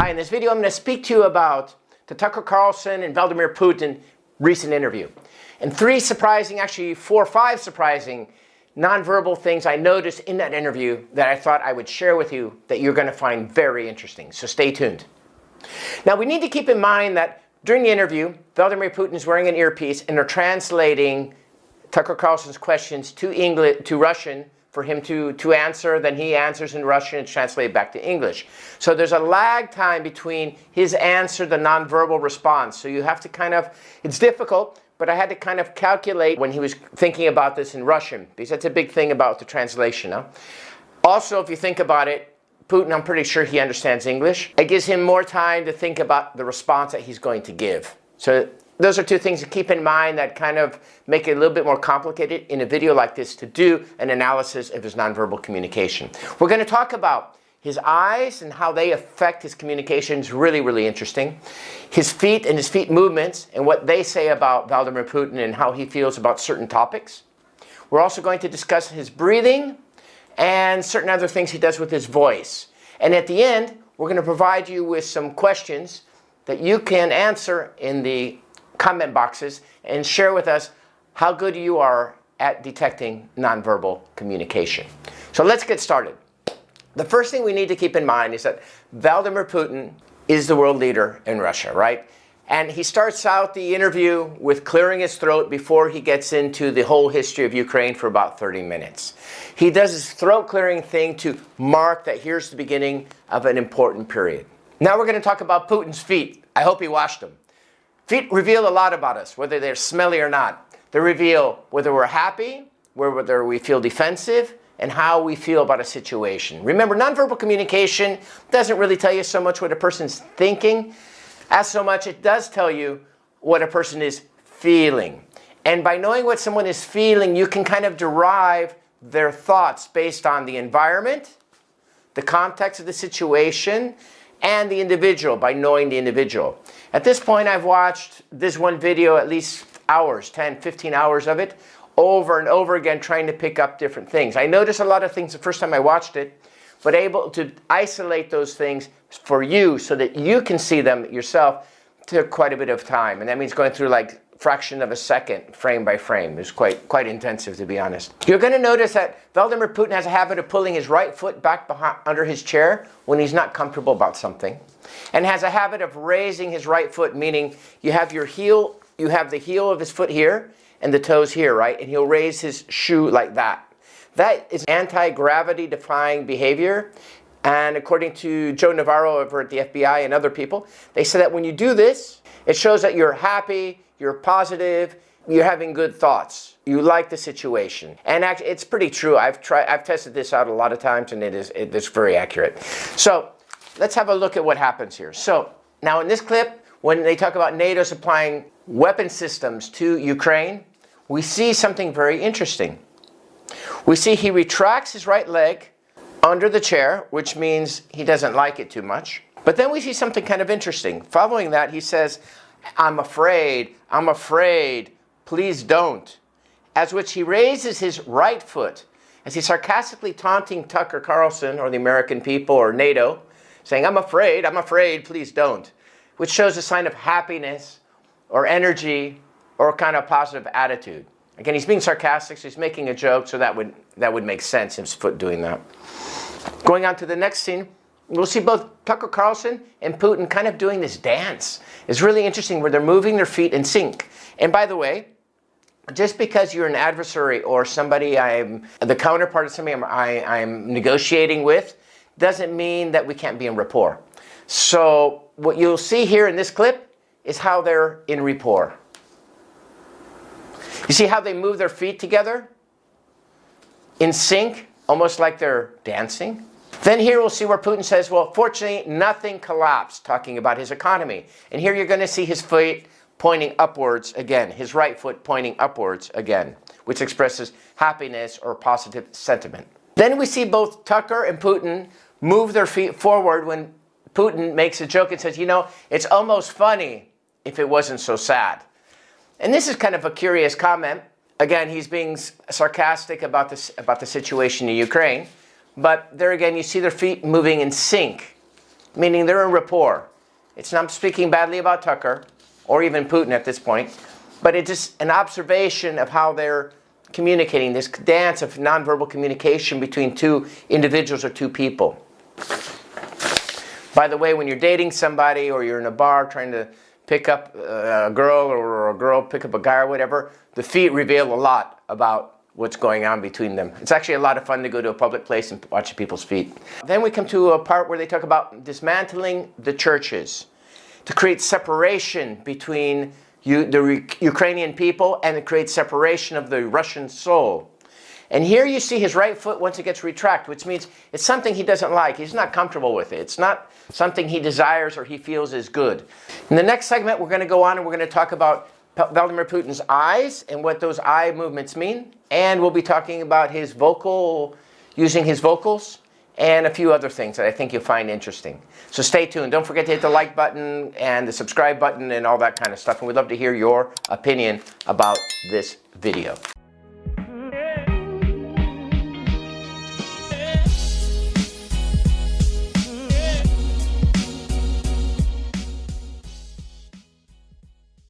Hi, in this video I'm going to speak to you about the Tucker Carlson and Vladimir Putin recent interview. And three surprising, actually 4 or 5 surprising nonverbal things I noticed in that interview that I thought I would share with you that you're going to find very interesting. So stay tuned. Now we need to keep in mind that during the interview, Vladimir Putin is wearing an earpiece and they're translating Tucker Carlson's questions to English, to Russian, for him to answer. Then he answers in Russian and translated back to English. So there's a lag time between his answer, the nonverbal response. So you have to kind of, it's difficult, but I had to kind of calculate when he was thinking about this in Russian, because that's a big thing about the translation. Huh? Also, if you think about it, Putin, I'm pretty sure he understands English. It gives him more time to think about the response that he's going to give. So those are 2 things to keep in mind that kind of make it a little bit more complicated in a video like this to do an analysis of his nonverbal communication. We're going to talk about his eyes and how they affect his communication. Is really, really interesting. His feet and his feet movements and what they say about Vladimir Putin and how he feels about certain topics. We're also going to discuss his breathing and certain other things he does with his voice. And at the end, we're going to provide you with some questions that you can answer in the comment boxes and share with us how good you are at detecting nonverbal communication. So let's get started. The first thing we need to keep in mind is that Vladimir Putin is the world leader in Russia, right? And he starts out the interview with clearing his throat before he gets into the whole history of Ukraine for about 30 minutes. He does his throat clearing thing to mark that here's the beginning of an important period. Now we're going to talk about Putin's feet. I hope he washed them. Feet reveal a lot about us, whether they're smelly or not. They reveal whether we're happy, whether we feel defensive, and how we feel about a situation. Remember, nonverbal communication doesn't really tell you so much what a person's thinking, as so much it does tell you what a person is feeling. And by knowing what someone is feeling, you can kind of derive their thoughts based on the environment, the context of the situation, and the individual, by knowing the individual. At this point, I've watched this one video at least hours, 10, 15 hours of it, over and over again, trying to pick up different things. I noticed a lot of things the first time I watched it, but able to isolate those things for you so that you can see them yourself took quite a bit of time. And that means going through like fraction of a second, frame by frame. It's quite intensive, to be honest. You're going to notice that Vladimir Putin has a habit of pulling his right foot back behind, under his chair when he's not comfortable about something, and has a habit of raising his right foot, meaning you have your heel, you have the heel of his foot here and the toes here, right? And he'll raise his shoe like that. That is anti-gravity defying behavior. And according to Joe Navarro over at the FBI and other people, they say that when you do this, it shows that you're happy, you're positive, you're having good thoughts, you like the situation. And actually, it's pretty true. I've tested this out a lot of times, and it's very accurate. So let's have a look at what happens here. So now in this clip, when they talk about NATO supplying weapon systems to Ukraine, we see something very interesting. We see he retracts his right leg under the chair, which means he doesn't like it too much. But then we see something kind of interesting. Following that, he says, I'm afraid, please don't. As which he raises his right foot as he's sarcastically taunting Tucker Carlson or the American people or NATO, saying, I'm afraid, please don't. Which shows a sign of happiness or energy or kind of positive attitude. Again, he's being sarcastic, so he's making a joke, so that would make sense, his foot doing that. Going on to the next scene, we'll see both Tucker Carlson and Putin kind of doing this dance. It's really interesting where they're moving their feet in sync. And by the way, just because you're an adversary or somebody I'm the counterpart of somebody I'm negotiating with, doesn't mean that we can't be in rapport. So what you'll see here in this clip is how they're in rapport. You see how they move their feet together? In sync, almost like they're dancing. Then here we'll see where Putin says, well, fortunately, nothing collapsed, talking about his economy. And here you're going to see his feet pointing upwards again, his right foot pointing upwards again, which expresses happiness or positive sentiment. Then we see both Tucker and Putin move their feet forward when Putin makes a joke and says, you know, it's almost funny if it wasn't so sad. And this is kind of a curious comment. Again, he's being sarcastic about the situation in Ukraine. But there again, you see their feet moving in sync. meaning they're in rapport. It's not speaking badly about Tucker or even Putin at this point, but it's just an observation of how they're communicating, this dance of nonverbal communication between two individuals or two people. By the way, when you're dating somebody or you're in a bar trying to pick up a girl or a girl pick up a guy or whatever, the feet reveal a lot about what's going on between them. It's actually a lot of fun to go to a public place and watch people's feet. Then we come to a part where they talk about dismantling the churches to create separation between the Ukrainian people and to create separation of the Russian soul. And here you see his right foot once it gets retracted, which means it's something he doesn't like. He's not comfortable with it. It's not something he desires or he feels is good. In the next segment, we're going to go on and we're going to talk about Vladimir Putin's eyes and what those eye movements mean. And we'll be talking about his using his vocals, and a few other things that I think you'll find interesting. So stay tuned. Don't forget to hit the like button and the subscribe button and all that kind of stuff. And we'd love to hear your opinion about this video.